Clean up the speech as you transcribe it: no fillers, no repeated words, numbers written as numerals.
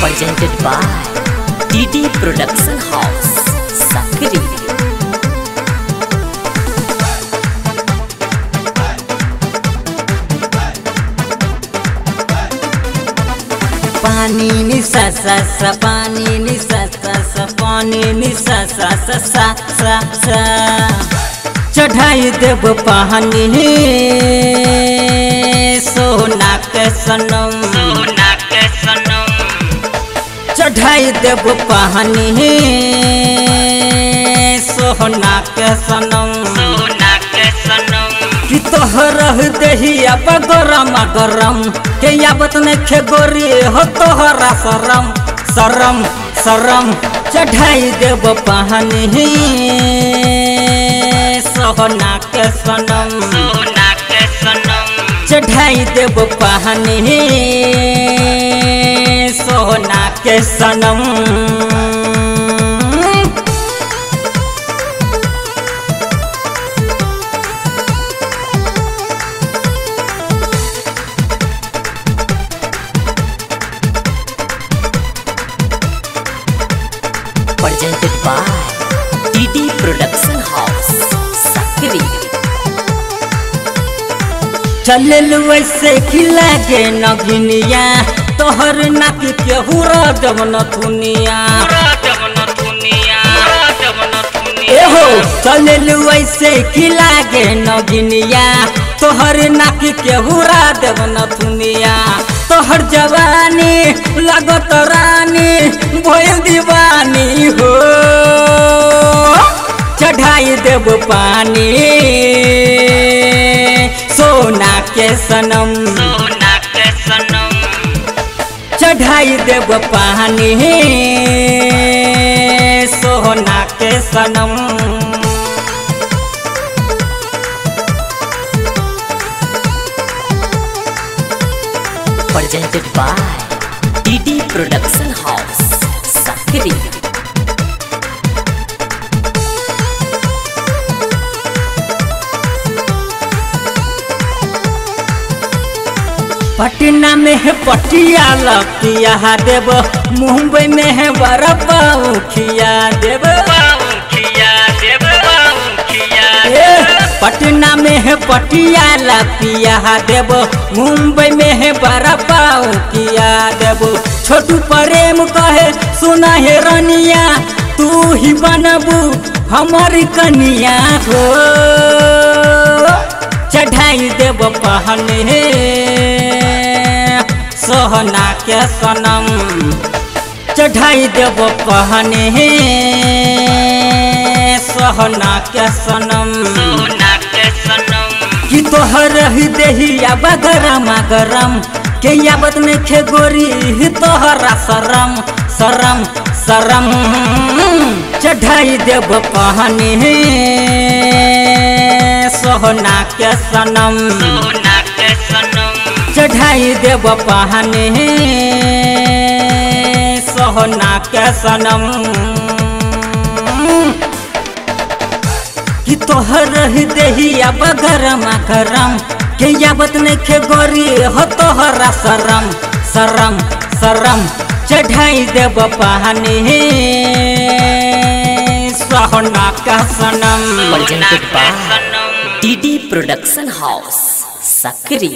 presented by DD Production House, Sakri. पानी नि सा सा सा पानी नि सा सा सा पानी नि सा सा सा सा सा सा चढ़ाई देव पानी सोना के सनम चढ़ाई देव पानी सोना के सनम कि तोहर दहिया गरम गरम के याबत ने खे गोरी हो तोहरा शरम शरम शरम चढ़ाई देव पानी सोना के सनम चढ़ाई देव पानी सोना के सनम Presented by DD Production House, Sakri. चलल वैसे खिला के नगिनिया तोहर नाक के हुरा जवन थुनिया एहो चलल वैसे खिला के नगिनिया तोहर नाक के हुरा जवन थुनिया तोहर जवानी लागत रानी भइल दीवानी हो चढ़ाई देव पानी सोना के सनम चढ़ाई देव पानी सोना के सनम Presented by DD Production House, Sakri. Patna में है पटियाला किया देव मुंबई में है बरपाऊ खिया देव पटना में है पटियाला पिया देव मुंबई में है बरपाऊ किया देव छोटू प्रेम कहे सुना है रनिया तू ही बनबू हमारी कनिया हो चढ़ाई देव पहने सोहना के सनम चढ़ाई देव पहने सोहना के सनम कि तोहर दहिया गरम गरम के याबत में खे गोरी तोहरा शरम शरम शरम चढ़ाई देव पहने सोहना के सनम चढ़ाई देव पहने सोहना के सनम कि तोहर दहिया गरम गरम के याबत ने खे गोरी हो तोहरा शरम शरम शरम चढ़ाई देव पानी सोहना का सनम Presented by DD Production House, Sakri.